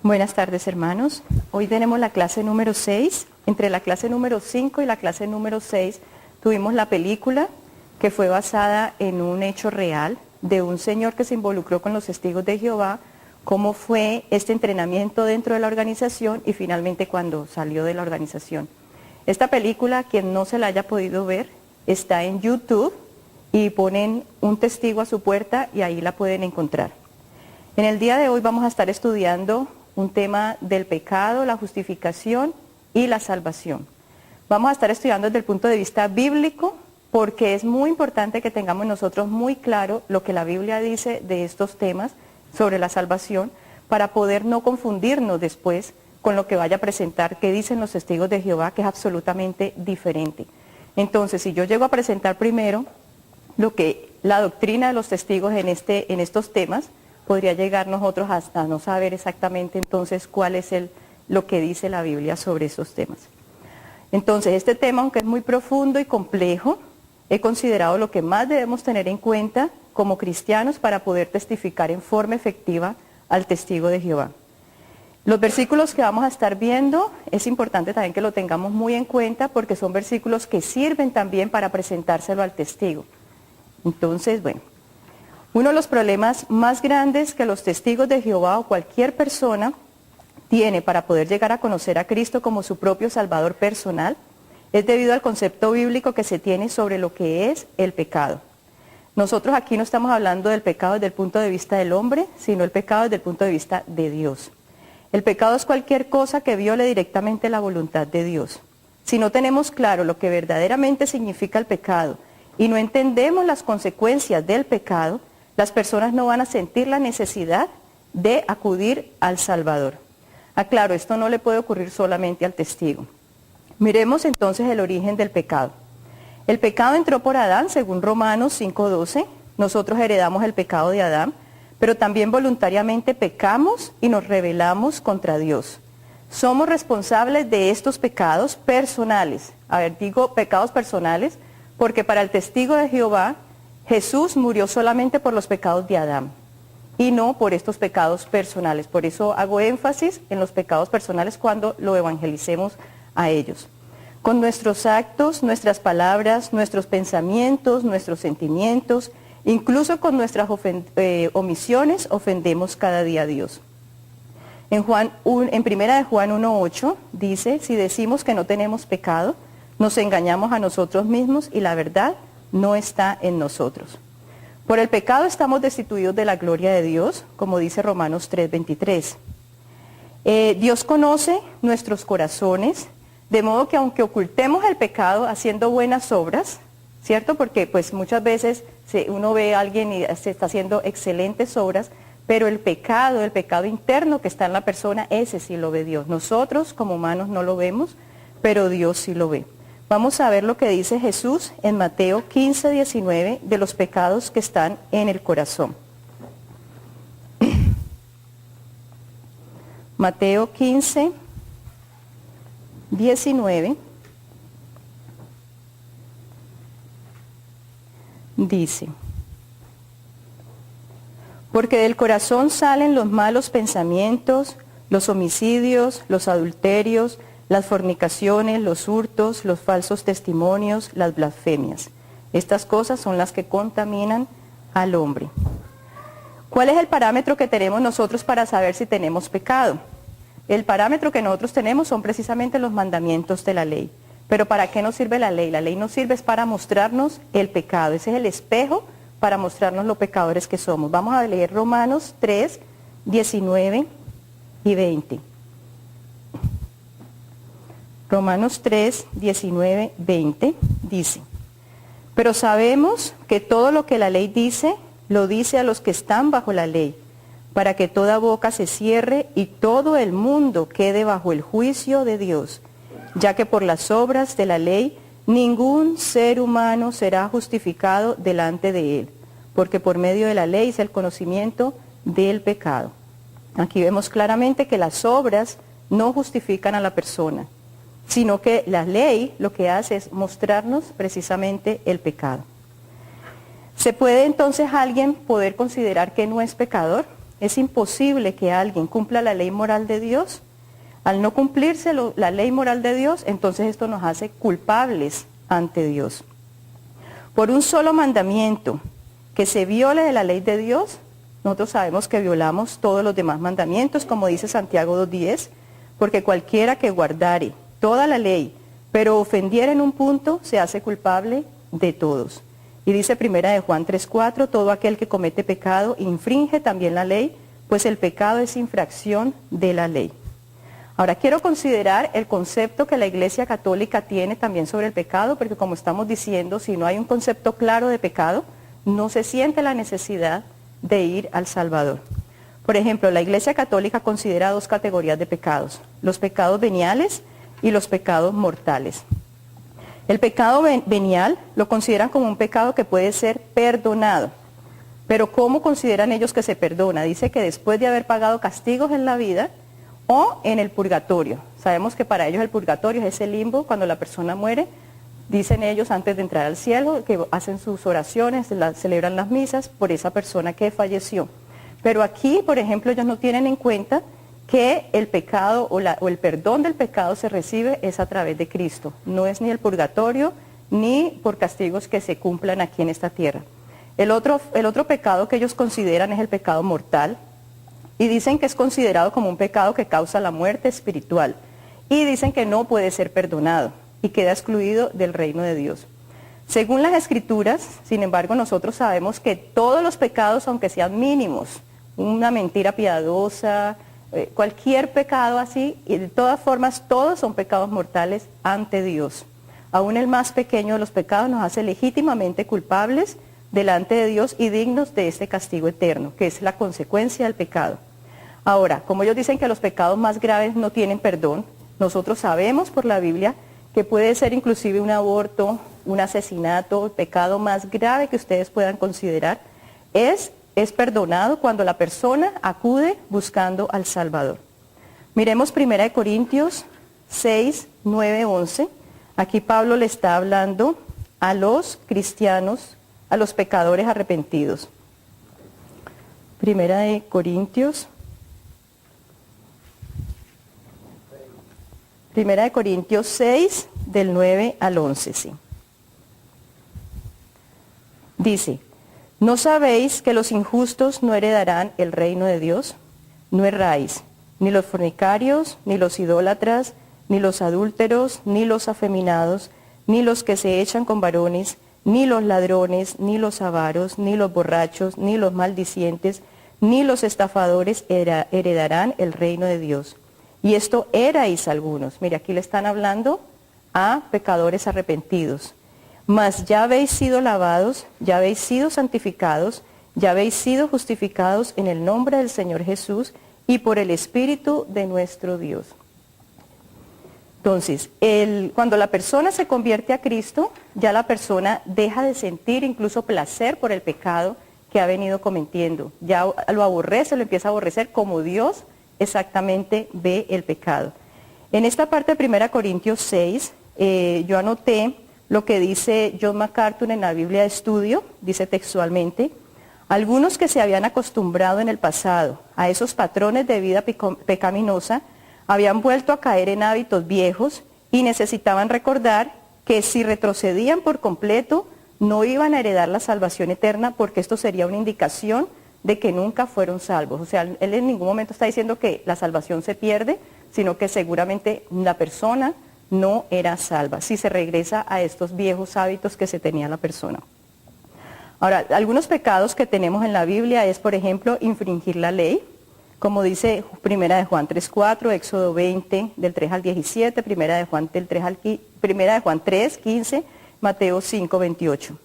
Buenas tardes, hermanos. Hoy tenemos la clase número 6. Entre la clase número 5 y la clase número 6 tuvimos la película que fue basada en un hecho real de un señor que se involucró con los testigos de Jehová, cómo fue este entrenamiento dentro de la organización y finalmente cuando salió de la organización. Esta película, quien no se la haya podido ver, está en YouTube y ponen un testigo a su puerta y ahí la pueden encontrar. En el día de hoy vamos a estar estudiando un tema del pecado, la justificación y la salvación. Vamos a estar estudiando desde el punto de vista bíblico porque es muy importante que tengamos nosotros muy claro lo que la Biblia dice de estos temas sobre la salvación para poder no confundirnos después con lo que vaya a presentar, que dicen los testigos de Jehová, que es absolutamente diferente. Entonces, si yo llego a presentar primero lo que la doctrina de los testigos en estos temas, podría llegar nosotros hasta no saber exactamente entonces cuál es lo que dice la Biblia sobre esos temas. Entonces, este tema, aunque es muy profundo y complejo, he considerado lo que más debemos tener en cuenta como cristianos para poder testificar en forma efectiva al testigo de Jehová. Los versículos que vamos a estar viendo, es importante también que lo tengamos muy en cuenta porque son versículos que sirven también para presentárselo al testigo. Entonces, bueno, uno de los problemas más grandes que los testigos de Jehová o cualquier persona tiene para poder llegar a conocer a Cristo como su propio Salvador personal es debido al concepto bíblico que se tiene sobre lo que es el pecado. Nosotros aquí no estamos hablando del pecado desde el punto de vista del hombre, sino el pecado desde el punto de vista de Dios. El pecado es cualquier cosa que viole directamente la voluntad de Dios. Si no tenemos claro lo que verdaderamente significa el pecado y no entendemos las consecuencias del pecado, las personas no van a sentir la necesidad de acudir al Salvador. Aclaro, esto no le puede ocurrir solamente al testigo. Miremos entonces el origen del pecado. El pecado entró por Adán, según Romanos 5:12. Nosotros heredamos el pecado de Adán, pero también voluntariamente pecamos y nos rebelamos contra Dios. Somos responsables de estos pecados personales. A ver, digo pecados personales porque para el testigo de Jehová, Jesús murió solamente por los pecados de Adán y no por estos pecados personales. Por eso hago énfasis en los pecados personales cuando lo evangelicemos a ellos. Con nuestros actos, nuestras palabras, nuestros pensamientos, nuestros sentimientos, incluso con nuestras omisiones, ofendemos cada día a Dios. En Primera de Juan 1:8 dice, si decimos que no tenemos pecado, nos engañamos a nosotros mismos y la verdad no está en nosotros. Por el pecado estamos destituidos de la gloria de Dios, como dice Romanos 3:23. Dios conoce nuestros corazones, de modo que aunque ocultemos el pecado haciendo buenas obras, ¿cierto? Porque pues muchas veces uno ve a alguien y se está haciendo excelentes obras, pero el pecado interno que está en la persona, ese sí lo ve Dios. Nosotros como humanos no lo vemos, pero Dios sí lo ve. Vamos a ver lo que dice Jesús en Mateo 15:19 de los pecados que están en el corazón. Mateo 15:19 dice, porque del corazón salen los malos pensamientos, los homicidios, los adulterios, las fornicaciones, los hurtos, los falsos testimonios, las blasfemias. Estas cosas son las que contaminan al hombre. ¿Cuál es el parámetro que tenemos nosotros para saber si tenemos pecado? El parámetro que nosotros tenemos son precisamente los mandamientos de la ley. Pero ¿para qué nos sirve la ley? La ley nos sirve es para mostrarnos el pecado. Ese es el espejo para mostrarnos los pecadores que somos. Vamos a leer Romanos 3:19 y 20. Romanos 3:19, 20 dice, pero sabemos que todo lo que la ley dice, lo dice a los que están bajo la ley, para que toda boca se cierre y todo el mundo quede bajo el juicio de Dios, ya que por las obras de la ley ningún ser humano será justificado delante de él, porque por medio de la ley es el conocimiento del pecado. Aquí vemos claramente que las obras no justifican a la persona, sino que la ley lo que hace es mostrarnos precisamente el pecado. ¿Se puede entonces alguien poder considerar que no es pecador? Es imposible que alguien cumpla la ley moral de Dios. Al no cumplirse la ley moral de Dios, entonces esto nos hace culpables ante Dios. Por un solo mandamiento que se viole de la ley de Dios, nosotros sabemos que violamos todos los demás mandamientos, como dice Santiago 2:10, porque cualquiera que guardare toda la ley, pero ofendiera en un punto, se hace culpable de todos. Y dice primera de Juan 3:4, todo aquel que comete pecado infringe también la ley, pues el pecado es infracción de la ley. Ahora quiero considerar el concepto que la Iglesia Católica tiene también sobre el pecado, porque como estamos diciendo, si no hay un concepto claro de pecado, no se siente la necesidad de ir al Salvador. Por ejemplo, la Iglesia Católica considera dos categorías de pecados, los pecados veniales y los pecados mortales. El pecado venial lo consideran como un pecado que puede ser perdonado. Pero ¿cómo consideran ellos que se perdona? Dice que después de haber pagado castigos en la vida o en el purgatorio. Sabemos que para ellos el purgatorio es ese limbo cuando la persona muere. Dicen ellos antes de entrar al cielo que hacen sus oraciones, celebran las misas por esa persona que falleció. Pero aquí, por ejemplo, ellos no tienen en cuenta que el pecado o el perdón del pecado se recibe es a través de Cristo. No es ni el purgatorio ni por castigos que se cumplan aquí en esta tierra. El otro pecado que ellos consideran es el pecado mortal y dicen que es considerado como un pecado que causa la muerte espiritual y dicen que no puede ser perdonado y queda excluido del reino de Dios. Según las Escrituras, sin embargo, nosotros sabemos que todos los pecados, aunque sean mínimos, una mentira piadosa, cualquier pecado así, y de todas formas todos son pecados mortales ante Dios. Aún el más pequeño de los pecados nos hace legítimamente culpables delante de Dios y dignos de este castigo eterno, que es la consecuencia del pecado. Ahora, como ellos dicen que los pecados más graves no tienen perdón, nosotros sabemos por la Biblia que puede ser inclusive un aborto, un asesinato, el pecado más grave que ustedes puedan considerar, es perdonado cuando la persona acude buscando al Salvador. Miremos 1 Corintios 6, 9, 11. Aquí Pablo le está hablando a los cristianos, a los pecadores arrepentidos. 1 Corintios 6, del 9 al 11, sí. Dice, ¿no sabéis que los injustos no heredarán el reino de Dios? No erráis, ni los fornicarios, ni los idólatras, ni los adúlteros, ni los afeminados, ni los que se echan con varones, ni los ladrones, ni los avaros, ni los borrachos, ni los maldicientes, ni los estafadores heredarán el reino de Dios. Y esto erais algunos. Mire, aquí le están hablando a pecadores arrepentidos. Mas ya habéis sido lavados, ya habéis sido santificados, ya habéis sido justificados en el nombre del Señor Jesús y por el Espíritu de nuestro Dios. Entonces, cuando la persona se convierte a Cristo, ya la persona deja de sentir incluso placer por el pecado que ha venido cometiendo. Ya lo aborrece, lo empieza a aborrecer como Dios exactamente ve el pecado. En esta parte de 1 Corintios 6, yo anoté lo que dice John MacArthur en la Biblia de Estudio, dice textualmente, algunos que se habían acostumbrado en el pasado a esos patrones de vida pecaminosa, habían vuelto a caer en hábitos viejos y necesitaban recordar que si retrocedían por completo, no iban a heredar la salvación eterna porque esto sería una indicación de que nunca fueron salvos. O sea, él en ningún momento está diciendo que la salvación se pierde, sino que seguramente la persona no era salva, si se regresa a estos viejos hábitos que se tenía la persona. Ahora, algunos pecados que tenemos en la Biblia es, por ejemplo, infringir la ley, como dice 1 de Juan 3:4, Éxodo 20, del 3 al 17, 1 de Juan 3, 15, Mateo 5, 28.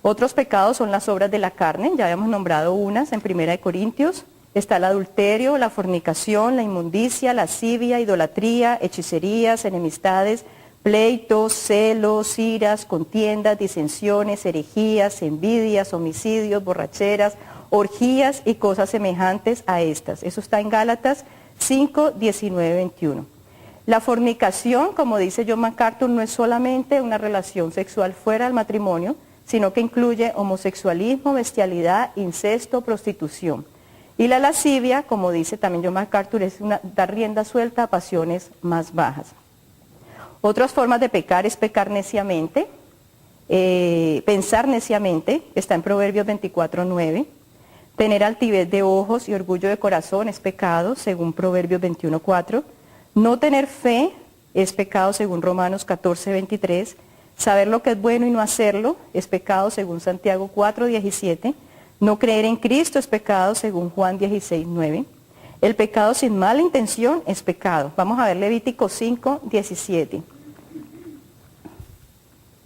Otros pecados son las obras de la carne, ya habíamos nombrado unas en 1 de Corintios. Está el adulterio, la fornicación, la inmundicia, lascivia, idolatría, hechicerías, enemistades, pleitos, celos, iras, contiendas, disensiones, herejías, envidias, homicidios, borracheras, orgías y cosas semejantes a estas. Eso está en Gálatas 5, 19, 21. La fornicación, como dice John MacArthur, no es solamente una relación sexual fuera del matrimonio, sino que incluye homosexualismo, bestialidad, incesto, prostitución. Y la lascivia, como dice también John MacArthur, es dar rienda suelta a pasiones más bajas. Otras formas de pecar es pecar neciamente, pensar neciamente, está en Proverbios 24:9. Tener altivez de ojos y orgullo de corazón es pecado, según Proverbios 21:4. No tener fe es pecado, según Romanos 14:23. Saber lo que es bueno y no hacerlo es pecado, según Santiago 4:17. No creer en Cristo es pecado, según Juan 16:9. El pecado sin mala intención es pecado. Vamos a ver Levítico 5:17.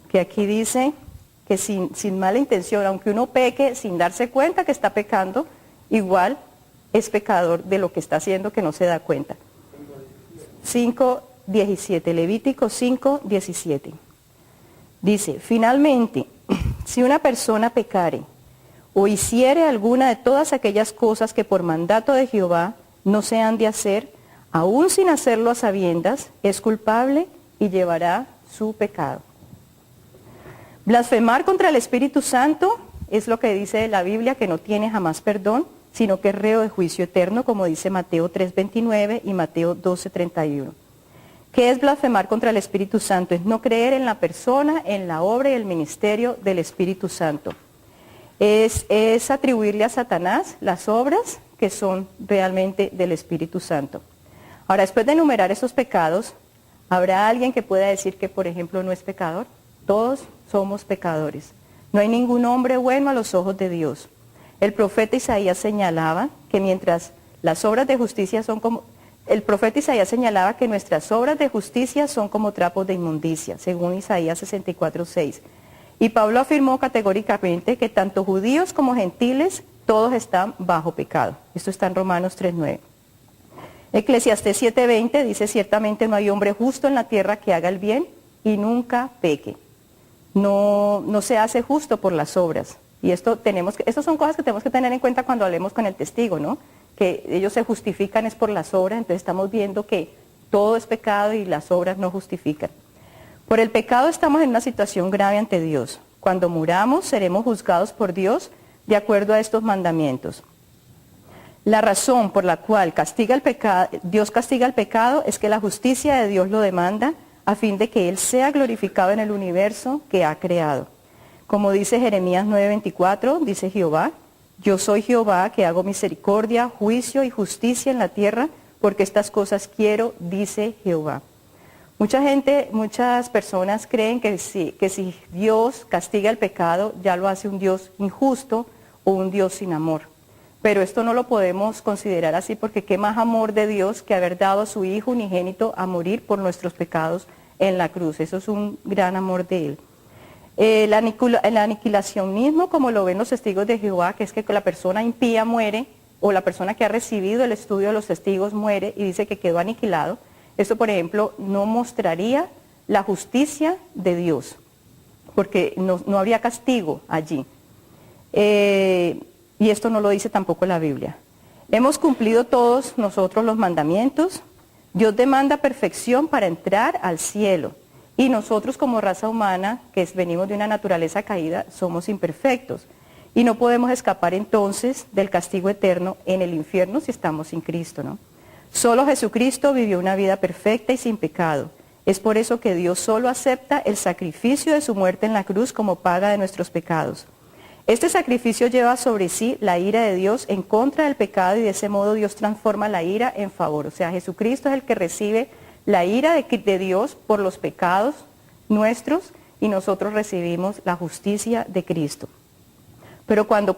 Que aquí dice que sin mala intención, aunque uno peque sin darse cuenta que está pecando, igual es pecador de lo que está haciendo que no se da cuenta. 5:17, Levítico 5:17. Dice, finalmente, si una persona pecare o hiciere alguna de todas aquellas cosas que por mandato de Jehová no se han de hacer, aún sin hacerlo a sabiendas, es culpable y llevará su pecado. Blasfemar contra el Espíritu Santo es lo que dice la Biblia, que no tiene jamás perdón, sino que es reo de juicio eterno, como dice Mateo 3:29 y Mateo 12:31. ¿Qué es blasfemar contra el Espíritu Santo? Es no creer en la persona, en la obra y el ministerio del Espíritu Santo. Es atribuirle a Satanás las obras que son realmente del Espíritu Santo. Ahora, después de enumerar esos pecados, ¿habrá alguien que pueda decir que, por ejemplo, no es pecador? Todos somos pecadores. No hay ningún hombre bueno a los ojos de Dios. El profeta Isaías señalaba que mientras las obras de justicia son como... El profeta Isaías señalaba que nuestras obras de justicia son como trapos de inmundicia, según Isaías 64:6. Y Pablo afirmó categóricamente que tanto judíos como gentiles, todos están bajo pecado. Esto está en Romanos 3:9. Eclesiastés 7:20 dice, ciertamente no hay hombre justo en la tierra que haga el bien y nunca peque. No se hace justo por las obras. Y estas son cosas que tenemos que tener en cuenta cuando hablemos con el testigo, ¿no? Que ellos se justifican es por las obras, entonces estamos viendo que todo es pecado y las obras no justifican. Por el pecado estamos en una situación grave ante Dios. Cuando muramos seremos juzgados por Dios de acuerdo a estos mandamientos. La razón por la cual Dios castiga el pecado es que la justicia de Dios lo demanda a fin de que Él sea glorificado en el universo que ha creado. Como dice Jeremías 9:24, dice Jehová, yo soy Jehová que hago misericordia, juicio y justicia en la tierra, porque estas cosas quiero, dice Jehová. Muchas personas creen que si Dios castiga el pecado, ya lo hace un Dios injusto o un Dios sin amor. Pero esto no lo podemos considerar así, porque qué más amor de Dios que haber dado a su Hijo unigénito a morir por nuestros pecados en la cruz. Eso es un gran amor de Él. El aniquilacionismo, como lo ven los testigos de Jehová, que es que la persona impía muere, o la persona que ha recibido el estudio de los testigos muere y dice que quedó aniquilado. Esto, por ejemplo, no mostraría la justicia de Dios, porque no habría castigo allí. Y esto no lo dice tampoco la Biblia. Hemos cumplido todos nosotros los mandamientos. Dios demanda perfección para entrar al cielo. Y nosotros como raza humana, que venimos de una naturaleza caída, somos imperfectos. Y no podemos escapar entonces del castigo eterno en el infierno si estamos sin Cristo, ¿no? Solo Jesucristo vivió una vida perfecta y sin pecado. Es por eso que Dios solo acepta el sacrificio de su muerte en la cruz como paga de nuestros pecados. Este sacrificio lleva sobre sí la ira de Dios en contra del pecado y de ese modo Dios transforma la ira en favor. O sea, Jesucristo es el que recibe la ira de Dios por los pecados nuestros y nosotros recibimos la justicia de Cristo. Pero cuando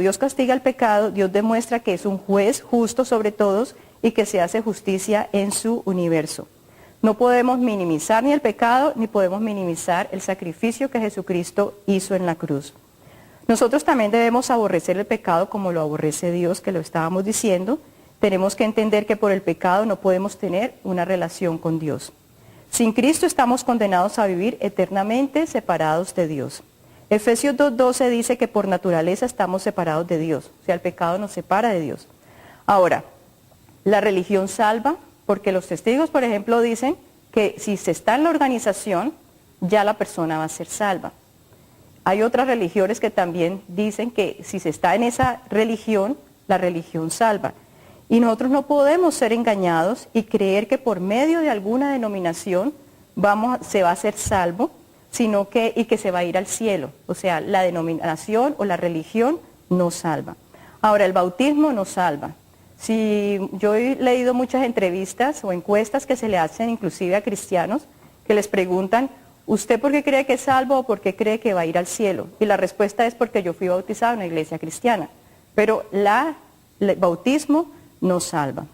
Dios castiga el pecado, Dios demuestra que es un juez justo sobre todos y que se hace justicia en su universo. No podemos minimizar ni el pecado ni podemos minimizar el sacrificio que Jesucristo hizo en la cruz. Nosotros también debemos aborrecer el pecado como lo aborrece Dios, que lo estábamos diciendo. Tenemos que entender que por el pecado no podemos tener una relación con Dios. Sin Cristo estamos condenados a vivir eternamente separados de Dios. Efesios 2:12 dice que por naturaleza estamos separados de Dios, o sea, el pecado nos separa de Dios. Ahora, la religión salva, porque los testigos, por ejemplo, dicen que si se está en la organización, ya la persona va a ser salva. Hay otras religiones que también dicen que si se está en esa religión, la religión salva. Y nosotros no podemos ser engañados y creer que por medio de alguna denominación se va a ser salvo, y que se va a ir al cielo. O sea, la denominación o la religión no salva. Ahora, el bautismo no salva. Si yo he leído muchas entrevistas o encuestas que se le hacen inclusive a cristianos que les preguntan, ¿usted por qué cree que es salvo o por qué cree que va a ir al cielo? Y la respuesta es porque yo fui bautizado en una iglesia cristiana. Pero el bautismo no salva.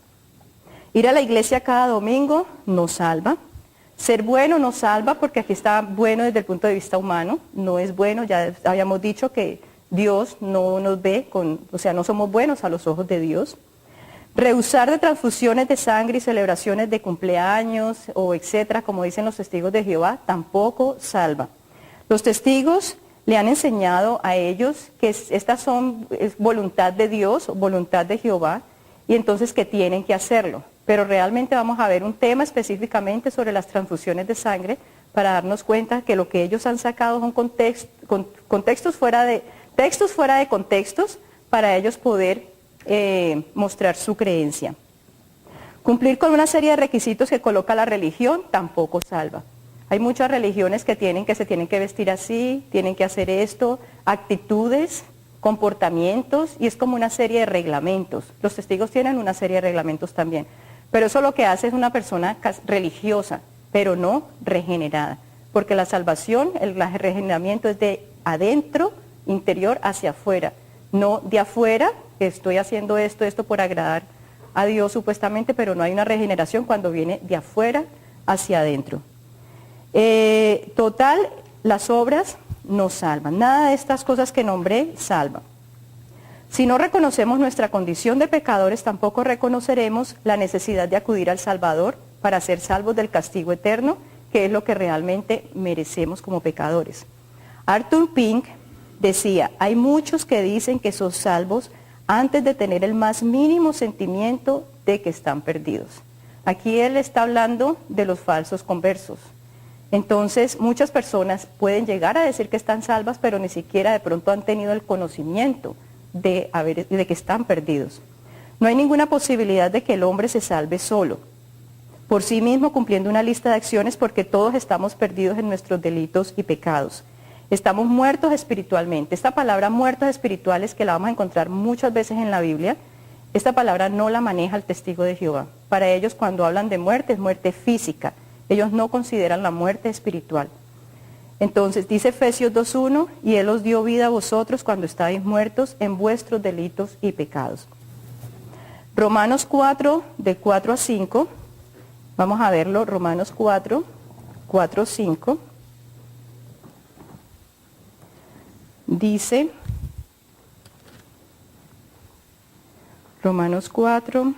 Ir a la iglesia cada domingo no salva. Ser bueno no salva, porque aquí está bueno desde el punto de vista humano, no es bueno, ya habíamos dicho que Dios no nos ve, o sea, no somos buenos a los ojos de Dios. Rehusar de transfusiones de sangre y celebraciones de cumpleaños o etcétera, como dicen los testigos de Jehová, tampoco salva. Los testigos le han enseñado a ellos que estas es voluntad de Dios, voluntad de Jehová, y entonces que tienen que hacerlo. Pero realmente vamos a ver un tema específicamente sobre las transfusiones de sangre para darnos cuenta que lo que ellos han sacado son textos fuera de contextos para ellos poder mostrar su creencia. Cumplir con una serie de requisitos que coloca la religión tampoco salva. Hay muchas religiones que se tienen que vestir así, tienen que hacer esto, actitudes, comportamientos, y es como una serie de reglamentos. Los testigos tienen una serie de reglamentos también. Pero eso lo que hace es una persona religiosa, pero no regenerada. Porque la salvación, el regeneramiento es de adentro, interior hacia afuera. No de afuera, que estoy haciendo esto por agradar a Dios supuestamente, pero no hay una regeneración cuando viene de afuera hacia adentro. Total, las obras no salvan. Nada de estas cosas que nombré salva. Si no reconocemos nuestra condición de pecadores, tampoco reconoceremos la necesidad de acudir al Salvador para ser salvos del castigo eterno, que es lo que realmente merecemos como pecadores. Arthur Pink decía, hay muchos que dicen que son salvos antes de tener el más mínimo sentimiento de que están perdidos. Aquí él está hablando de los falsos conversos. Entonces, muchas personas pueden llegar a decir que están salvas, pero ni siquiera de pronto han tenido el conocimiento de que están perdidos. No hay ninguna posibilidad de que el hombre se salve solo, por sí mismo cumpliendo una lista de acciones, porque todos estamos perdidos en nuestros delitos y pecados. Estamos muertos espiritualmente. Esta palabra muertos espirituales, que la vamos a encontrar muchas veces en la Biblia, esta palabra no la maneja el testigo de Jehová. Para ellos, cuando hablan de muerte, es muerte física. Ellos no consideran la muerte espiritual. Entonces dice Efesios 2:1, y Él os dio vida a vosotros cuando estabais muertos en vuestros delitos y pecados. Romanos 4, de 4 a 5, vamos a verlo, Romanos 4, 4, 5, dice, Romanos 4,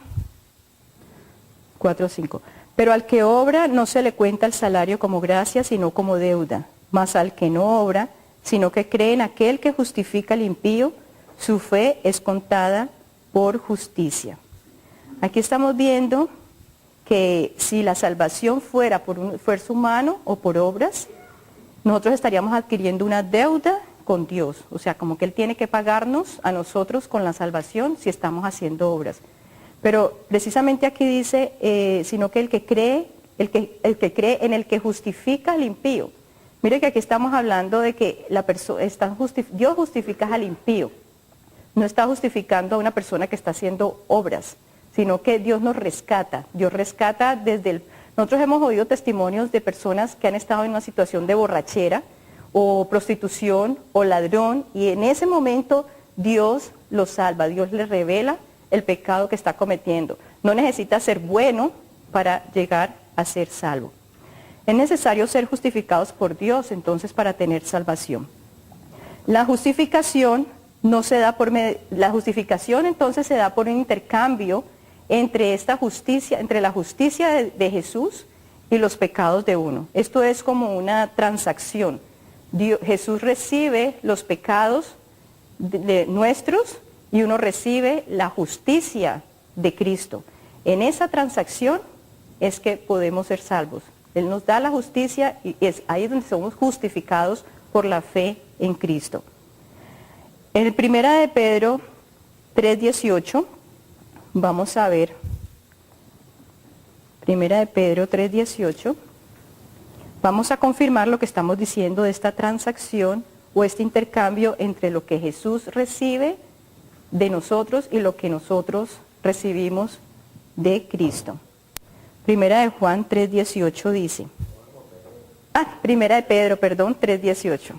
4, 5, pero al que obra no se le cuenta el salario como gracia, sino como deuda. Mas al que no obra, sino que cree en aquel que justifica al impío, su fe es contada por justicia. Aquí estamos viendo que si la salvación fuera por un esfuerzo humano o por obras, nosotros estaríamos adquiriendo una deuda con Dios. O sea, como que Él tiene que pagarnos a nosotros con la salvación si estamos haciendo obras. Pero precisamente aquí dice, sino que el que cree en el que justifica al impío. Mire que aquí estamos hablando de que Dios justifica al impío. No está justificando a una persona que está haciendo obras, sino que Dios nos rescata. Dios rescata Nosotros hemos oído testimonios de personas que han estado en una situación de borrachera, o prostitución, o ladrón, y en ese momento Dios los salva, Dios les revela el pecado que está cometiendo. No necesita ser bueno para llegar a ser salvo. Es necesario ser justificados por Dios, entonces, para tener salvación. La justificación entonces se da por un intercambio entre la justicia de Jesús y los pecados de uno. Esto es como una transacción. Jesús recibe los pecados nuestros y uno recibe la justicia de Cristo. En esa transacción es que podemos ser salvos. Él nos da la justicia y es ahí donde somos justificados por la fe en Cristo. En 1 de Pedro 3:18, vamos a ver, Primera de Pedro 3:18, vamos a confirmar lo que estamos diciendo de esta transacción o este intercambio entre lo que Jesús recibe de nosotros y lo que nosotros recibimos de Cristo. Primera de Juan 3:18 dice, Primera de Pedro, 3:18.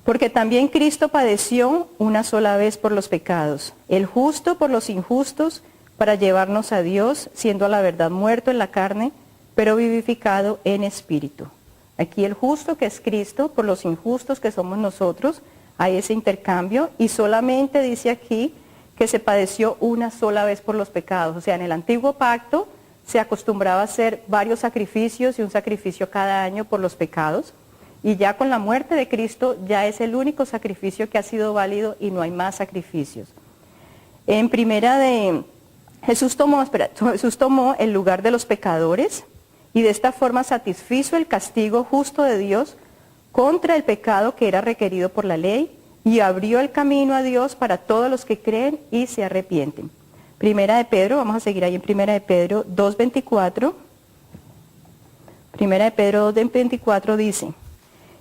Porque también Cristo padeció una sola vez por los pecados, el justo por los injustos, para llevarnos a Dios, siendo a la verdad muerto en la carne, pero vivificado en espíritu. Aquí el justo, que es Cristo, por los injustos, que somos nosotros, hay ese intercambio, y solamente dice aquí que se padeció una sola vez por los pecados. O sea, en el antiguo pacto se acostumbraba a hacer varios sacrificios y un sacrificio cada año por los pecados. Y ya con la muerte de Cristo ya es el único sacrificio que ha sido válido y no hay más sacrificios. En primera de Jesús tomó el lugar de los pecadores y de esta forma satisfizo el castigo justo de Dios contra el pecado que era requerido por la ley y abrió el camino a Dios para todos los que creen y se arrepienten. Primera de Pedro, vamos a seguir ahí en Primera de Pedro 2:24. Primera de Pedro 2:24 dice,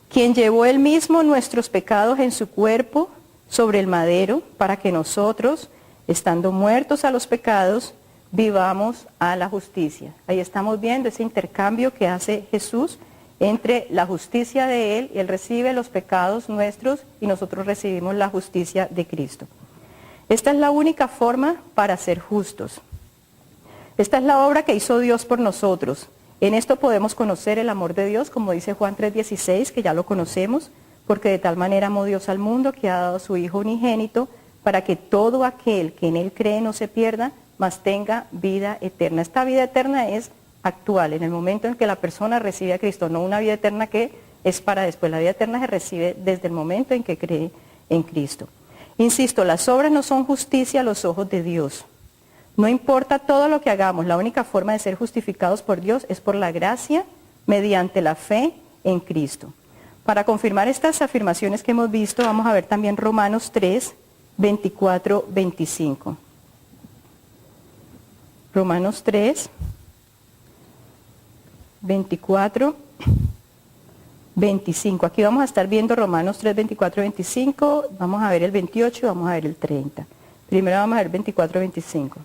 quien llevó él mismo nuestros pecados en su cuerpo sobre el madero, para que nosotros, estando muertos a los pecados, vivamos a la justicia. Ahí estamos viendo ese intercambio que hace Jesús entre la justicia de Él, y Él recibe los pecados nuestros y nosotros recibimos la justicia de Cristo. Esta es la única forma para ser justos. Esta es la obra que hizo Dios por nosotros. En esto podemos conocer el amor de Dios, como dice Juan 3:16, que ya lo conocemos, porque de tal manera amó Dios al mundo que ha dado a su Hijo unigénito, para que todo aquel que en Él cree no se pierda, mas tenga vida eterna. Esta vida eterna es actual, en el momento en que la persona recibe a Cristo, no una vida eterna que es para después. La vida eterna se recibe desde el momento en que cree en Cristo. Insisto, las obras no son justicia a los ojos de Dios. No importa todo lo que hagamos, la única forma de ser justificados por Dios es por la gracia mediante la fe en Cristo. Para confirmar estas afirmaciones que hemos visto, vamos a ver también Romanos 3:24-25. Romanos 3:24-25. Aquí vamos a estar viendo Romanos 3:24-25, vamos a ver el 28 y vamos a ver el 30. Primero vamos a ver 24-25.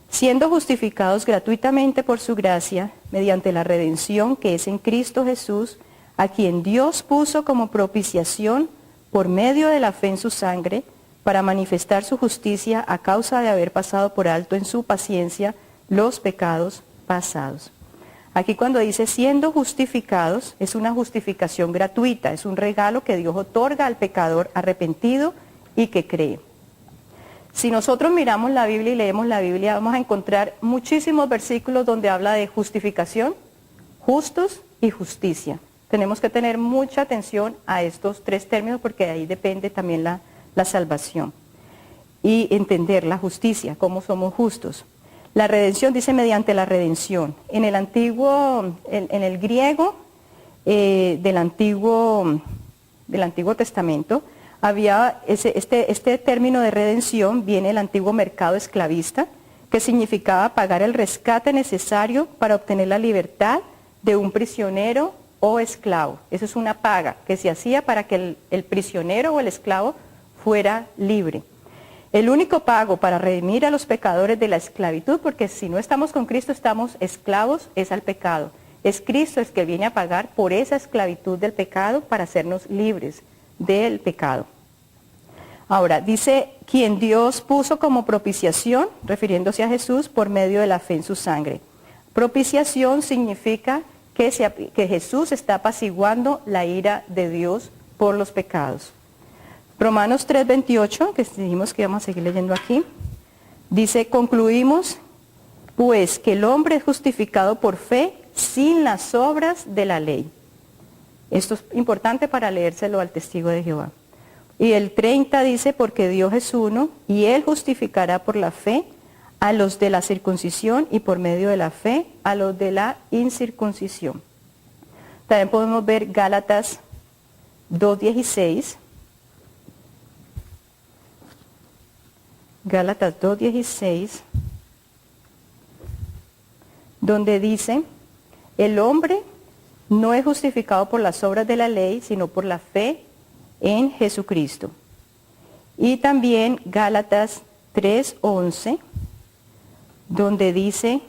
Siendo justificados gratuitamente por su gracia, mediante la redención que es en Cristo Jesús, a quien Dios puso como propiciación por medio de la fe en su sangre, para manifestar su justicia a causa de haber pasado por alto en su paciencia los pecados pasados. Aquí cuando dice siendo justificados, es una justificación gratuita, es un regalo que Dios otorga al pecador arrepentido y que cree. Si nosotros miramos la Biblia y leemos la Biblia, vamos a encontrar muchísimos versículos donde habla de justificación, justos y justicia. Tenemos que tener mucha atención a estos tres términos porque de ahí depende también la salvación. Y entender la justicia, cómo somos justos. La redención dice mediante la redención. En el griego del Antiguo Testamento, había este término de redención, viene del antiguo mercado esclavista, que significaba pagar el rescate necesario para obtener la libertad de un prisionero o esclavo. Eso es una paga que se hacía para que el prisionero o el esclavo fuera libre. El único pago para redimir a los pecadores de la esclavitud, porque si no estamos con Cristo estamos esclavos, es al pecado. Es Cristo el que viene a pagar por esa esclavitud del pecado para hacernos libres del pecado. Ahora, dice, quien Dios puso como propiciación, refiriéndose a Jesús, por medio de la fe en su sangre. Propiciación significa que Jesús está apaciguando la ira de Dios por los pecados. Romanos 3:28, que dijimos que íbamos a seguir leyendo aquí, dice, concluimos, pues, que el hombre es justificado por fe sin las obras de la ley. Esto es importante para leérselo al testigo de Jehová. Y el 30 dice, porque Dios es uno, y Él justificará por la fe a los de la circuncisión y por medio de la fe a los de la incircuncisión. También podemos ver Gálatas 2:16. Gálatas 2:16, donde dice, el hombre no es justificado por las obras de la ley, sino por la fe en Jesucristo. Y también Gálatas 3:11, donde dice,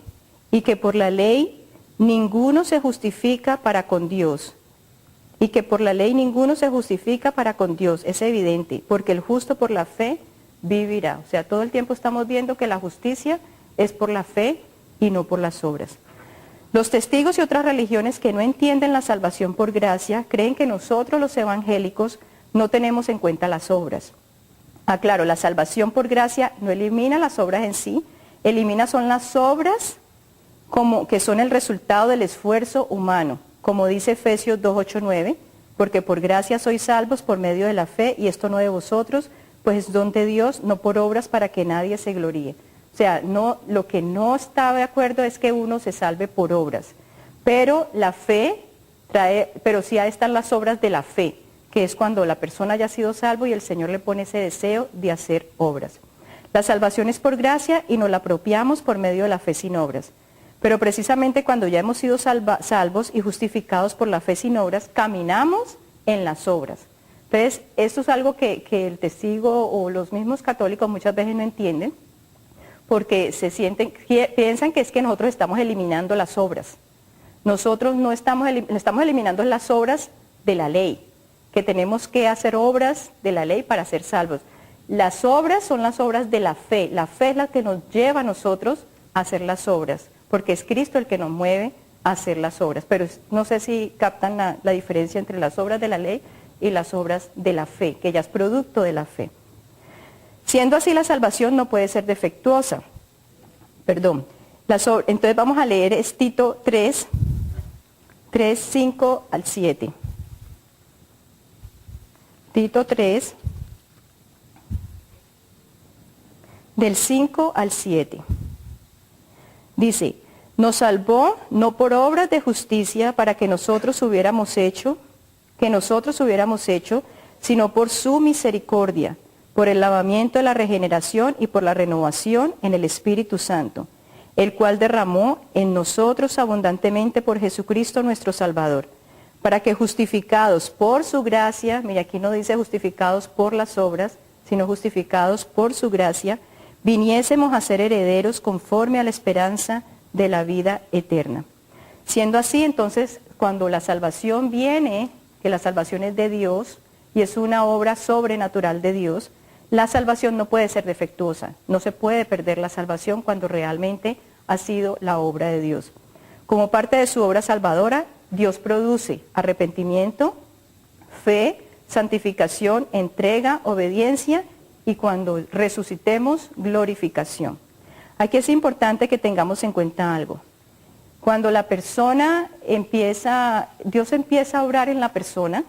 y que por la ley ninguno se justifica para con Dios. Y que por la ley ninguno se justifica para con Dios. Es evidente, porque el justo por la fe vivirá. O sea, todo el tiempo estamos viendo que la justicia es por la fe y no por las obras. Los testigos y otras religiones que no entienden la salvación por gracia creen que nosotros los evangélicos no tenemos en cuenta las obras. Claro, la salvación por gracia no elimina las obras en sí, son las obras como que son el resultado del esfuerzo humano, como dice Efesios 2:8-9, porque por gracia sois salvos por medio de la fe, y esto no de vosotros, pues es don de Dios, no por obras para que nadie se gloríe. O sea, no, lo que no está de acuerdo es que uno se salve por obras, pero la fe pero sí están las obras de la fe, que es cuando la persona haya sido salvo y el Señor le pone ese deseo de hacer obras. La salvación es por gracia y nos la apropiamos por medio de la fe sin obras. Pero precisamente cuando ya hemos sido salvos y justificados por la fe sin obras, caminamos en las obras. Entonces, esto es algo que el testigo o los mismos católicos muchas veces no entienden, porque piensan que es que nosotros estamos eliminando las obras. Nosotros no estamos eliminando las obras de la ley, que tenemos que hacer obras de la ley para ser salvos. Las obras son las obras de la fe es la que nos lleva a nosotros a hacer las obras, porque es Cristo el que nos mueve a hacer las obras. Pero no sé si captan la diferencia entre las obras de la ley y las obras de la fe, que ya es producto de la fe. Siendo así, la salvación no puede ser defectuosa. Entonces vamos a leer Tito 3, 5 al 7. Tito 3, del 5 al 7. Dice, nos salvó no por obras de justicia para que nosotros hubiéramos hecho, sino por su misericordia, por el lavamiento de la regeneración y por la renovación en el Espíritu Santo, el cual derramó en nosotros abundantemente por Jesucristo nuestro Salvador, para que justificados por su gracia, mira, aquí no dice justificados por las obras, sino justificados por su gracia, viniésemos a ser herederos conforme a la esperanza de la vida eterna. Siendo así, entonces, cuando la salvación viene, que la salvación es de Dios y es una obra sobrenatural de Dios, la salvación no puede ser defectuosa, no se puede perder la salvación cuando realmente ha sido la obra de Dios. Como parte de su obra salvadora, Dios produce arrepentimiento, fe, santificación, entrega, obediencia y cuando resucitemos, glorificación. Aquí es importante que tengamos en cuenta algo. Cuando la persona Dios empieza a obrar en la persona,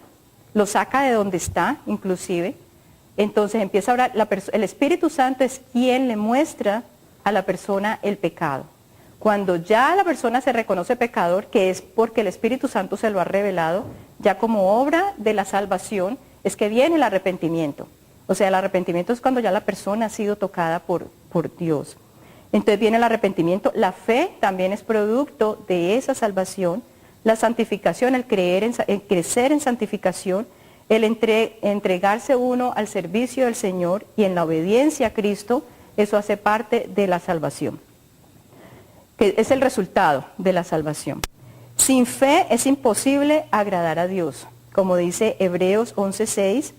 lo saca de donde está, inclusive, entonces empieza a obrar, el Espíritu Santo es quien le muestra a la persona el pecado. Cuando ya la persona se reconoce pecador, que es porque el Espíritu Santo se lo ha revelado, ya como obra de la salvación, es que viene el arrepentimiento. O sea, el arrepentimiento es cuando ya la persona ha sido tocada por Dios. Entonces viene el arrepentimiento, la fe también es producto de esa salvación, la santificación, el crecer en santificación, el entregarse uno al servicio del Señor y en la obediencia a Cristo, eso hace parte de la salvación, que es el resultado de la salvación. Sin fe es imposible agradar a Dios, como dice Hebreos 11:6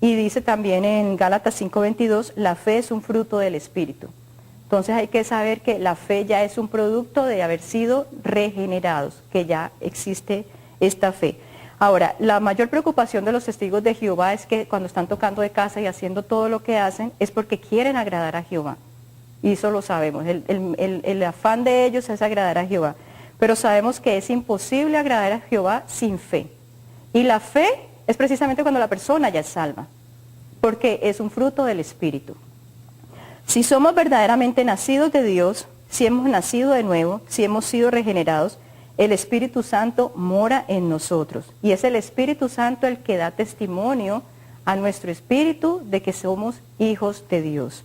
y dice también en Gálatas 5:22, la fe es un fruto del Espíritu. Entonces hay que saber que la fe ya es un producto de haber sido regenerados, que ya existe esta fe. Ahora, la mayor preocupación de los testigos de Jehová es que cuando están tocando de casa y haciendo todo lo que hacen, es porque quieren agradar a Jehová. Y eso lo sabemos, el afán de ellos es agradar a Jehová. Pero sabemos que es imposible agradar a Jehová sin fe. Y la fe es precisamente cuando la persona ya es salva, porque es un fruto del Espíritu. Si somos verdaderamente nacidos de Dios, si hemos nacido de nuevo, si hemos sido regenerados, el Espíritu Santo mora en nosotros. Y es el Espíritu Santo el que da testimonio a nuestro espíritu de que somos hijos de Dios.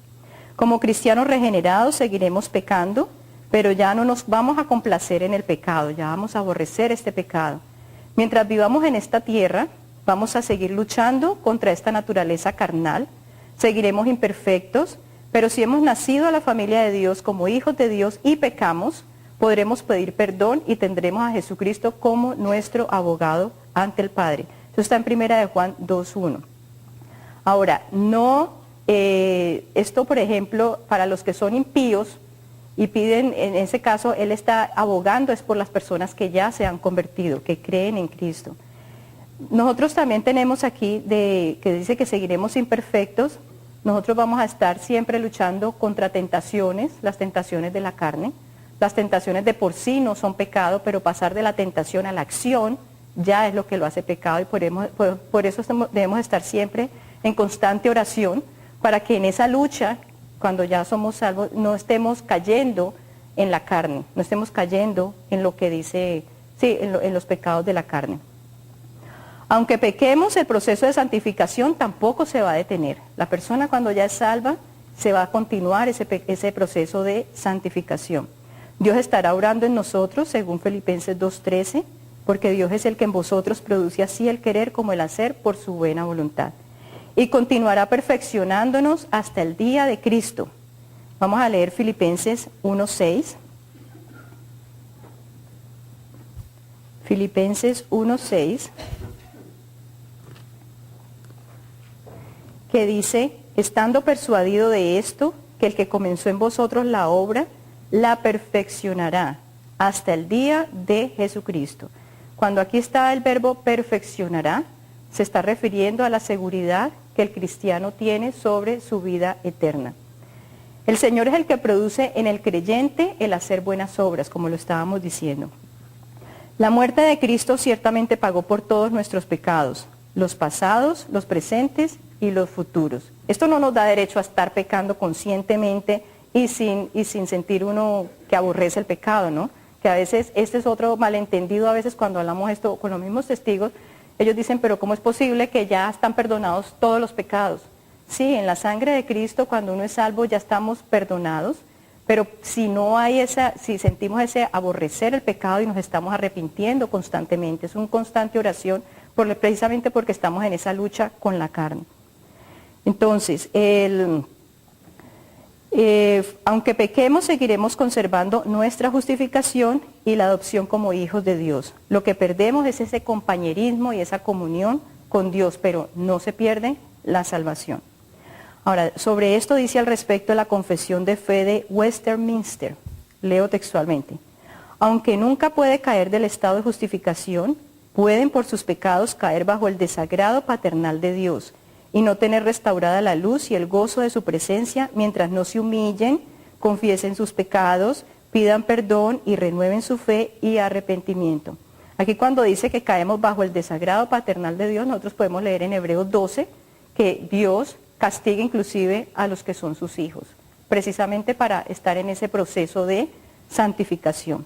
Como cristianos regenerados seguiremos pecando, pero ya no nos vamos a complacer en el pecado, ya vamos a aborrecer este pecado. Mientras vivamos en esta tierra, vamos a seguir luchando contra esta naturaleza carnal, seguiremos imperfectos, pero si hemos nacido a la familia de Dios como hijos de Dios y pecamos, podremos pedir perdón y tendremos a Jesucristo como nuestro abogado ante el Padre. Eso está en 1 de Juan 2:1. Ahora, esto por ejemplo, para los que son impíos y piden, en ese caso, él está abogando es por las personas que ya se han convertido, que creen en Cristo. Nosotros también tenemos aquí, que dice que seguiremos imperfectos. Nosotros vamos a estar siempre luchando contra tentaciones, las tentaciones de la carne. Las tentaciones de por sí no son pecado, pero pasar de la tentación a la acción ya es lo que lo hace pecado, y por eso debemos estar siempre en constante oración, para que en esa lucha, cuando ya somos salvos, no estemos cayendo en la carne, no estemos cayendo en lo que dice, en los pecados de la carne. Aunque pequemos, el proceso de santificación tampoco se va a detener. La persona cuando ya es salva, se va a continuar ese proceso de santificación. Dios estará obrando en nosotros, según Filipenses 2:13, porque Dios es el que en vosotros produce así el querer como el hacer por su buena voluntad. Y continuará perfeccionándonos hasta el día de Cristo. Vamos a leer Filipenses 1:6. Filipenses 1:6. Que dice, estando persuadido de esto, que el que comenzó en vosotros la obra, la perfeccionará hasta el día de Jesucristo. Cuando aquí está el verbo perfeccionará, se está refiriendo a la seguridad que el cristiano tiene sobre su vida eterna. El Señor es el que produce en el creyente el hacer buenas obras, como lo estábamos diciendo. La muerte de Cristo ciertamente pagó por todos nuestros pecados, los pasados, los presentes y los futuros. Esto no nos da derecho a estar pecando conscientemente y sin sentir uno que aborrece el pecado, ¿no? Que a veces, este es otro malentendido, a veces cuando hablamos esto con los mismos testigos, ellos dicen, pero ¿cómo es posible que ya están perdonados todos los pecados? Sí, en la sangre de Cristo, cuando uno es salvo, ya estamos perdonados, pero si sentimos ese aborrecer el pecado y nos estamos arrepintiendo constantemente, es una constante oración, precisamente porque estamos en esa lucha con la carne. Entonces, aunque pequemos, seguiremos conservando nuestra justificación y la adopción como hijos de Dios. Lo que perdemos es ese compañerismo y esa comunión con Dios, pero no se pierde la salvación. Ahora, sobre esto dice al respecto la confesión de fe de Westminster. Leo textualmente. Aunque nunca puede caer del estado de justificación, pueden por sus pecados caer bajo el desagrado paternal de Dios y no tener restaurada la luz y el gozo de su presencia mientras no se humillen, confiesen sus pecados, pidan perdón y renueven su fe y arrepentimiento. Aquí cuando dice que caemos bajo el desagrado paternal de Dios, nosotros podemos leer en Hebreos 12 que Dios castiga inclusive a los que son sus hijos, precisamente para estar en ese proceso de santificación.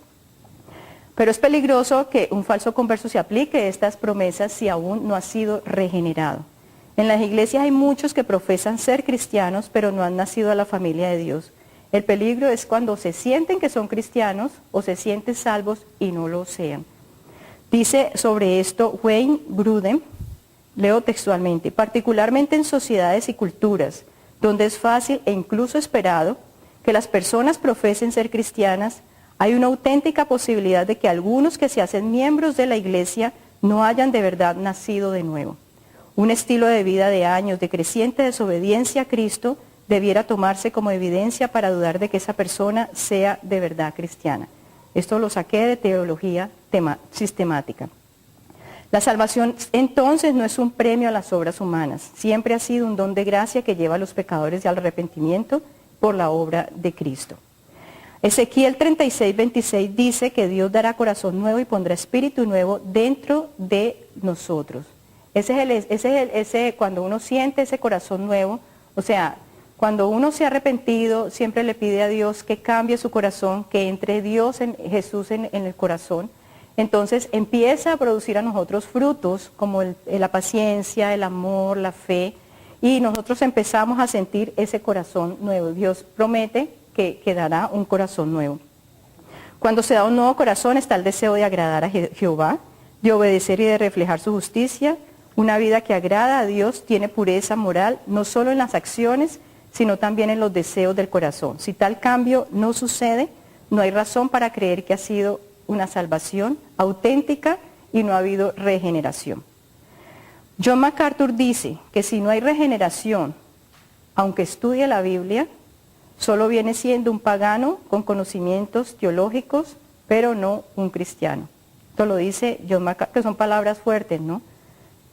Pero es peligroso que un falso converso se aplique a estas promesas si aún no ha sido regenerado. En las iglesias hay muchos que profesan ser cristianos, pero no han nacido a la familia de Dios. El peligro es cuando se sienten que son cristianos o se sienten salvos y no lo sean. Dice sobre esto Wayne Grudem, leo textualmente, particularmente en sociedades y culturas, donde es fácil e incluso esperado que las personas profesen ser cristianas, hay una auténtica posibilidad de que algunos que se hacen miembros de la iglesia no hayan de verdad nacido de nuevo. Un estilo de vida de años de creciente desobediencia a Cristo debiera tomarse como evidencia para dudar de que esa persona sea de verdad cristiana. Esto lo saqué de teología sistemática. La salvación entonces no es un premio a las obras humanas, siempre ha sido un don de gracia que lleva a los pecadores al arrepentimiento por la obra de Cristo. Ezequiel 36:26 dice que Dios dará corazón nuevo y pondrá espíritu nuevo dentro de nosotros. Cuando uno siente ese corazón nuevo, o sea, cuando uno se ha arrepentido, siempre le pide a Dios que cambie su corazón, que entre Dios, Jesús en el corazón, entonces empieza a producir a nosotros frutos como la paciencia, el amor, la fe, y nosotros empezamos a sentir ese corazón nuevo. Dios promete que dará un corazón nuevo. Cuando se da un nuevo corazón está el deseo de agradar a Jehová, de obedecer y de reflejar su justicia. Una vida que agrada a Dios tiene pureza moral, no solo en las acciones, sino también en los deseos del corazón. Si tal cambio no sucede, no hay razón para creer que ha sido una salvación auténtica y no ha habido regeneración. John MacArthur dice que si no hay regeneración, aunque estudie la Biblia, solo viene siendo un pagano con conocimientos teológicos, pero no un cristiano. Esto lo dice John MacArthur, que son palabras fuertes, ¿no?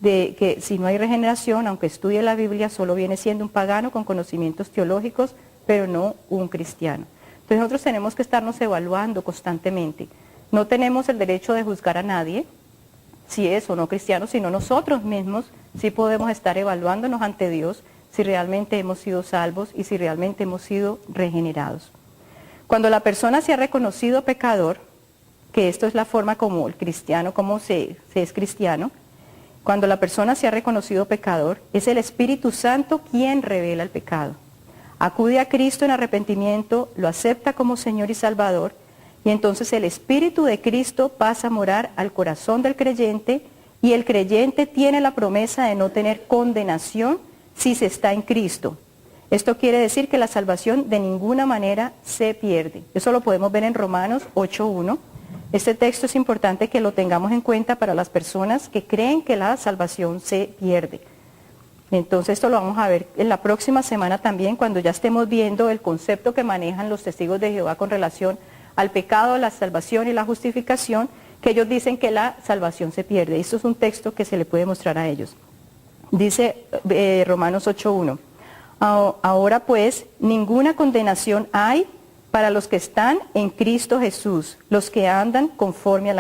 De que si no hay regeneración, aunque estudie la Biblia, solo viene siendo un pagano con conocimientos teológicos, pero no un cristiano. Entonces nosotros tenemos que estarnos evaluando constantemente. No tenemos el derecho de juzgar a nadie, si es o no cristiano, sino nosotros mismos sí podemos estar evaluándonos ante Dios si realmente hemos sido salvos y si realmente hemos sido regenerados. Cuando la persona se ha reconocido pecador, que esto es la forma como el cristiano, como se es cristiano, cuando la persona se ha reconocido pecador, es el Espíritu Santo quien revela el pecado. Acude a Cristo en arrepentimiento, lo acepta como Señor y Salvador, y entonces el Espíritu de Cristo pasa a morar al corazón del creyente, y el creyente tiene la promesa de no tener condenación si se está en Cristo. Esto quiere decir que la salvación de ninguna manera se pierde. Eso lo podemos ver en Romanos 8:1. Este texto es importante que lo tengamos en cuenta para las personas que creen que la salvación se pierde. Entonces esto lo vamos a ver en la próxima semana también, cuando ya estemos viendo el concepto que manejan los testigos de Jehová con relación al pecado, la salvación y la justificación, que ellos dicen que la salvación se pierde. Esto es un texto que se le puede mostrar a ellos. Dice Romanos 8:1, ahora pues ninguna condenación hay para los que están en Cristo Jesús, los que no andan, conforme a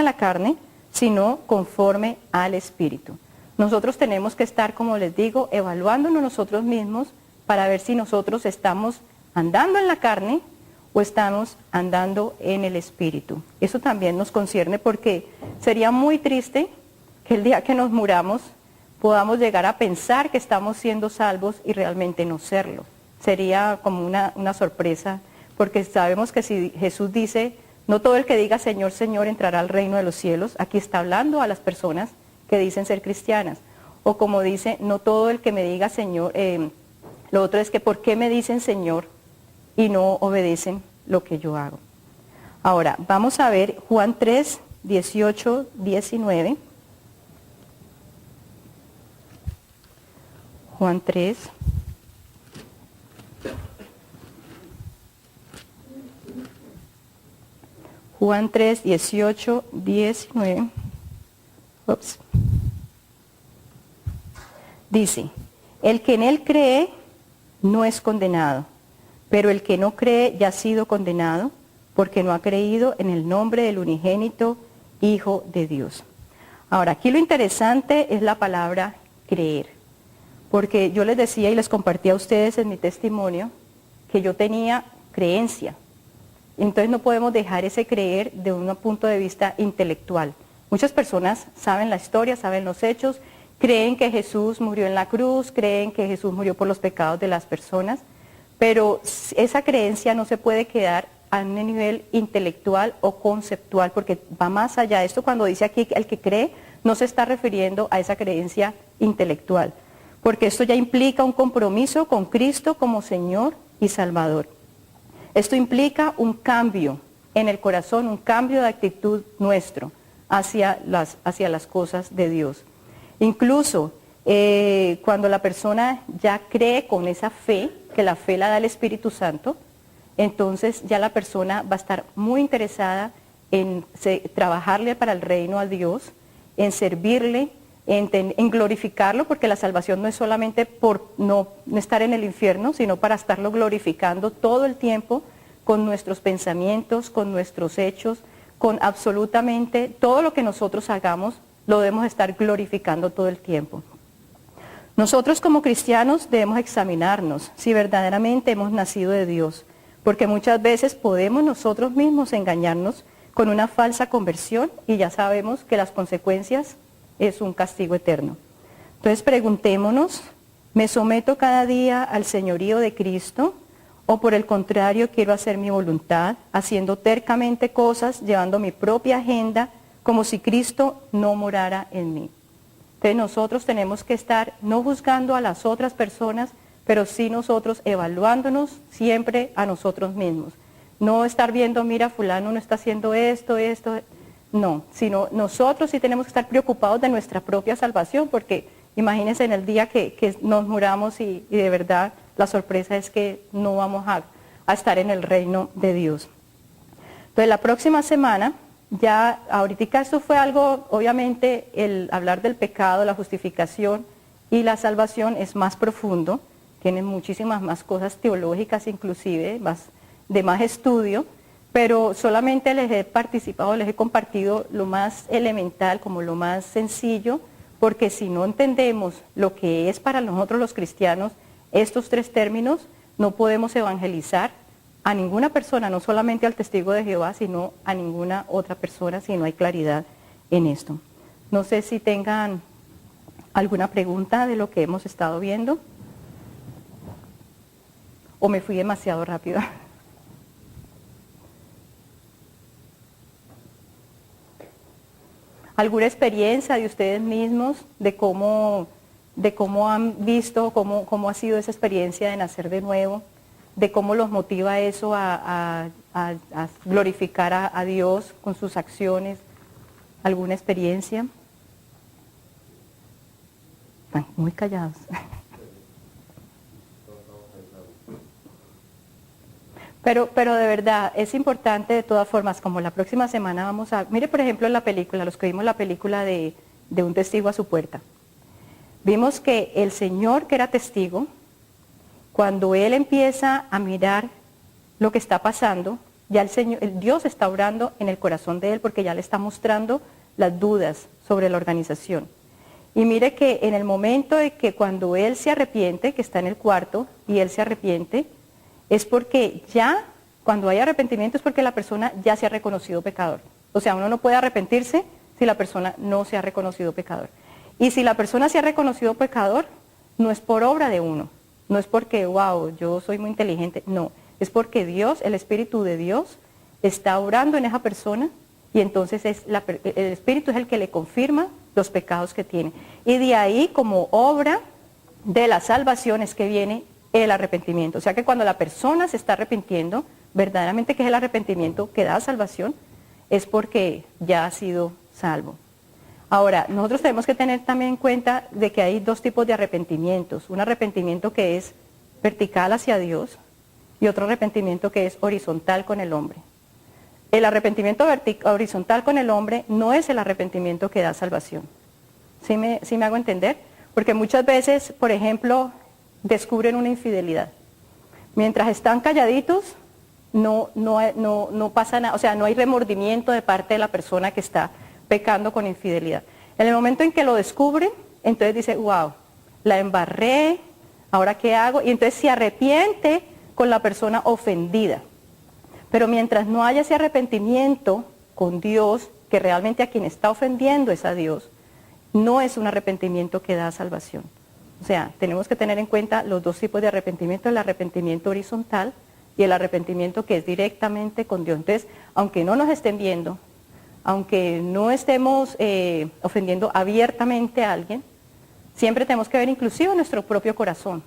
la carne, sino conforme al Espíritu. Nosotros tenemos que estar, como les digo, evaluándonos nosotros mismos para ver si nosotros estamos andando en la carne o estamos andando en el Espíritu. Eso también nos concierne porque sería muy triste que el día que nos muramos podamos llegar a pensar que estamos siendo salvos y realmente no serlo. Sería como una sorpresa, porque sabemos que si Jesús dice, no todo el que diga Señor, Señor entrará al reino de los cielos, aquí está hablando a las personas que dicen ser cristianas. O como dice, no todo el que me diga Señor, lo otro es que ¿por qué me dicen Señor y no obedecen lo que yo hago? Ahora, vamos a ver Juan 3, 18, 19. Juan 3. Juan 3, 18, 19. Ups. Dice, el que en él cree no es condenado, pero el que no cree ya ha sido condenado porque no ha creído en el nombre del unigénito Hijo de Dios. Ahora, aquí lo interesante es la palabra creer, porque yo les decía y les compartí a ustedes en mi testimonio que yo tenía creencia. Entonces no podemos dejar ese creer de un punto de vista intelectual. Muchas personas saben la historia, saben los hechos, creen que Jesús murió en la cruz, creen que Jesús murió por los pecados de las personas, pero esa creencia no se puede quedar a un nivel intelectual o conceptual, porque va más allá. Esto cuando dice aquí el que cree, no se está refiriendo a esa creencia intelectual, porque esto ya implica un compromiso con Cristo como Señor y Salvador. Esto implica un cambio en el corazón, un cambio de actitud nuestro hacia las cosas de Dios. Incluso cuando la persona ya cree con esa fe, que la fe la da el Espíritu Santo, entonces ya la persona va a estar muy interesada en trabajarle para el reino a Dios, en servirle, en glorificarlo, porque la salvación no es solamente por no estar en el infierno, sino para estarlo glorificando todo el tiempo con nuestros pensamientos, con nuestros hechos, con absolutamente todo lo que nosotros hagamos, lo debemos estar glorificando todo el tiempo. Nosotros como cristianos debemos examinarnos si verdaderamente hemos nacido de Dios, porque muchas veces podemos nosotros mismos engañarnos con una falsa conversión y ya sabemos que las consecuencias es un castigo eterno. Entonces preguntémonos, ¿me someto cada día al señorío de Cristo? ¿O por el contrario quiero hacer mi voluntad, haciendo tercamente cosas, llevando mi propia agenda, como si Cristo no morara en mí? Entonces nosotros tenemos que estar no juzgando a las otras personas, pero sí nosotros evaluándonos siempre a nosotros mismos. No estar viendo, mira, fulano no está haciendo esto, no, sino nosotros sí tenemos que estar preocupados de nuestra propia salvación, porque imagínense en el día que nos muramos y de verdad la sorpresa es que no vamos a estar en el reino de Dios. Entonces la próxima semana, ya ahorita esto fue algo, obviamente el hablar del pecado, la justificación y la salvación es más profundo, tiene muchísimas más cosas teológicas inclusive, de más estudio, pero solamente les he compartido lo más elemental, como lo más sencillo, porque si no entendemos lo que es para nosotros los cristianos estos tres términos, no podemos evangelizar a ninguna persona, no solamente al testigo de Jehová, sino a ninguna otra persona si no hay claridad en esto. No sé si tengan alguna pregunta de lo que hemos estado viendo, o me fui demasiado rápido. ¿Alguna experiencia de ustedes mismos de cómo han visto, cómo ha sido esa experiencia de nacer de nuevo, de cómo los motiva eso a glorificar a Dios con sus acciones? ¿Alguna experiencia? Ay, muy callados. Pero de verdad, es importante de todas formas, como la próxima semana vamos a... Mire, por ejemplo, en la película, los que vimos la película de Un testigo a su puerta. Vimos que el Señor, que era testigo, cuando Él empieza a mirar lo que está pasando, ya el Dios está obrando en el corazón de Él porque ya le está mostrando las dudas sobre la organización. Y mire que en el momento de que cuando Él se arrepiente, que está en el cuarto, y Él se arrepiente, es porque ya, cuando hay arrepentimiento, es porque la persona ya se ha reconocido pecador. O sea, uno no puede arrepentirse si la persona no se ha reconocido pecador. Y si la persona se ha reconocido pecador, no es por obra de uno, no es porque, wow, yo soy muy inteligente, no, es porque Dios, el Espíritu de Dios, está obrando en esa persona y entonces el Espíritu es el que le confirma los pecados que tiene. Y de ahí, como obra de la salvación, es que viene el arrepentimiento. O sea que cuando la persona se está arrepintiendo, verdaderamente que es el arrepentimiento que da salvación, es porque ya ha sido salvo. Ahora, nosotros tenemos que tener también en cuenta de que hay dos tipos de arrepentimientos. Un arrepentimiento que es vertical hacia Dios y otro arrepentimiento que es horizontal con el hombre. El arrepentimiento horizontal con el hombre no es el arrepentimiento que da salvación. ¿Sí me hago entender? Porque muchas veces, por ejemplo, descubren una infidelidad. Mientras están calladitos, no pasa nada, o sea, no hay remordimiento de parte de la persona que está pecando con infidelidad. En el momento en que lo descubren, entonces dice, wow, la embarré, ¿ahora qué hago? Y entonces se arrepiente con la persona ofendida. Pero mientras no haya ese arrepentimiento con Dios, que realmente a quien está ofendiendo es a Dios, no es un arrepentimiento que da salvación. O sea, tenemos que tener en cuenta los dos tipos de arrepentimiento, el arrepentimiento horizontal y el arrepentimiento que es directamente con Dios. Entonces, aunque no nos estén viendo, aunque no estemos ofendiendo abiertamente a alguien, siempre tenemos que ver inclusive nuestro propio corazón.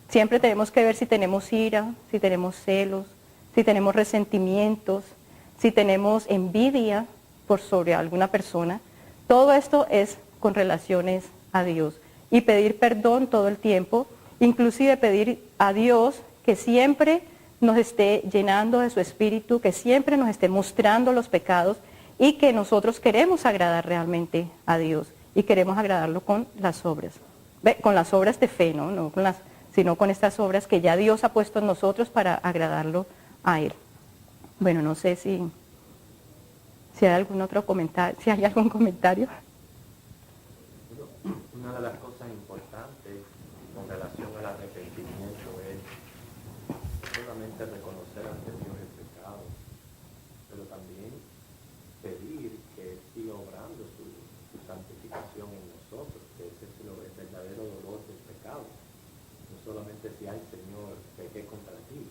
Siempre tenemos que ver si tenemos ira, si tenemos celos, si tenemos resentimientos, si tenemos envidia sobre alguna persona. Todo esto es con relaciones a Dios. Y pedir perdón todo el tiempo, inclusive pedir a Dios que siempre nos esté llenando de su espíritu, que siempre nos esté mostrando los pecados y que nosotros queremos agradar realmente a Dios y queremos agradarlo con las obras. Con las obras de fe, ¿no? Sino con estas obras que ya Dios ha puesto en nosotros para agradarlo a Él. Bueno, no sé si hay algún otro comentario, si hay algún comentario. Una de las cosas importantes con relación al arrepentimiento es solamente reconocer ante Dios el pecado, pero también pedir que Él siga obrando su santificación en nosotros, que ese es el verdadero solamente si hay Señor, pequé contra ti.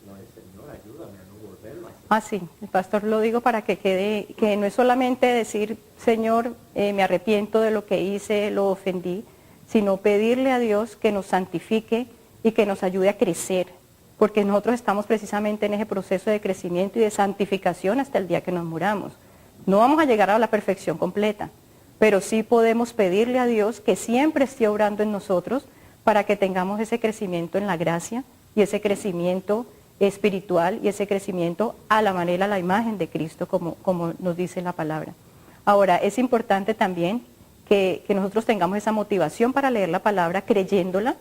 No es Señor, ayúdame a no volverlo a hacer. Ah, sí, el pastor lo digo para que quede, que no es solamente decir, Señor, me arrepiento de lo que hice, lo ofendí, sino pedirle a Dios que nos santifique y que nos ayude a crecer, porque nosotros estamos precisamente en ese proceso de crecimiento y de santificación hasta el día que nos muramos. No vamos a llegar a la perfección completa, pero sí podemos pedirle a Dios que siempre esté obrando en nosotros para que tengamos ese crecimiento en la gracia y ese crecimiento espiritual y ese crecimiento a la manera, a la imagen de Cristo, como nos dice la palabra. Ahora, es importante también que nosotros tengamos esa motivación para leer la palabra creyéndola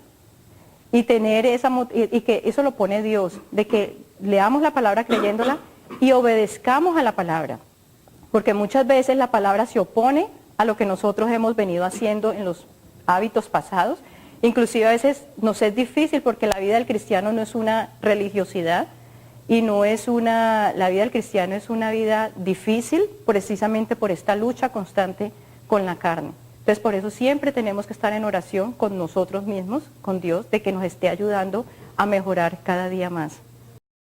y tener y que eso lo pone Dios, de que leamos la palabra creyéndola y obedezcamos a la palabra, porque muchas veces la palabra se opone a lo que nosotros hemos venido haciendo en los hábitos pasados. Inclusive a veces nos es difícil porque la vida del cristiano no es una religiosidad y la vida del cristiano es una vida difícil precisamente por esta lucha constante con la carne. Entonces por eso siempre tenemos que estar en oración con nosotros mismos, con Dios, de que nos esté ayudando a mejorar cada día más.